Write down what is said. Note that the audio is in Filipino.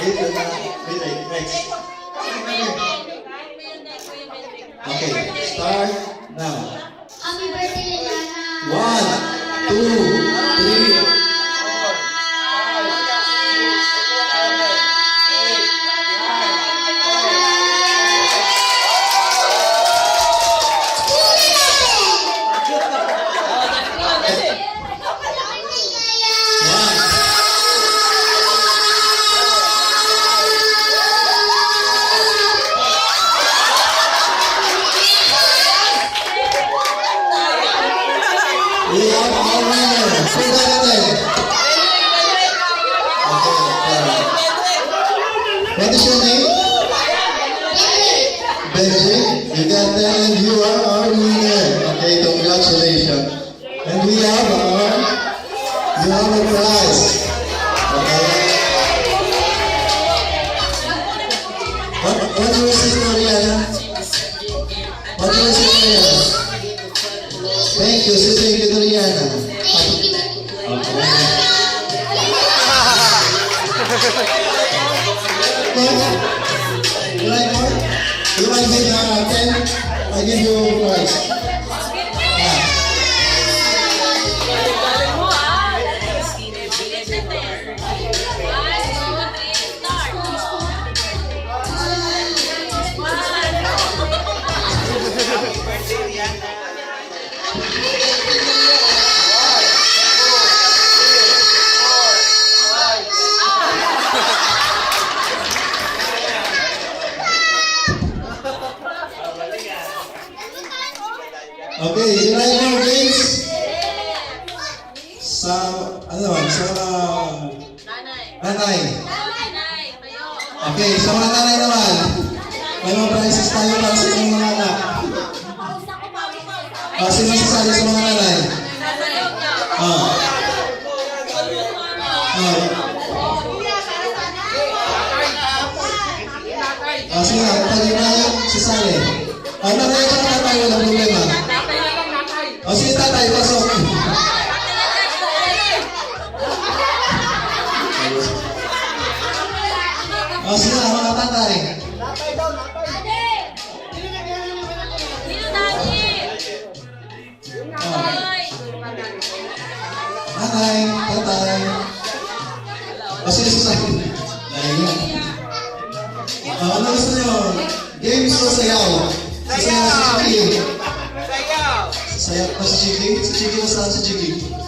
Wait, next. Okay, start now. Happy birthday, Liliana. 1, 2, 3. We have our winner. Say that again. What is your name? Benji. You got that and you are our winner. Okay, congratulations. And we have a prize. Okay. What do you say, Mariana? What do you say, Mariana? Thank you, Sister Rihanna. Okay. You like more? You like the 10? I give you a prize. Yeah. Okay, you like more games? Sa nanay. Okay, sa mga nanay naman, may mga prizes tayo para sa inyong mga anak. Sino sasali sa mga nanay? Sige, pag yun na sasali. Nanay ka na tatay, walang problema. Sige tatay, pasok. Sige na, mga tatay. Nanay, tatay. Sige, sasali. Ano gusto nyo? Games o sayaw? Sayaw si Chiki. Sayaw pa si Chiki? Si Chiki, saan si Chiki?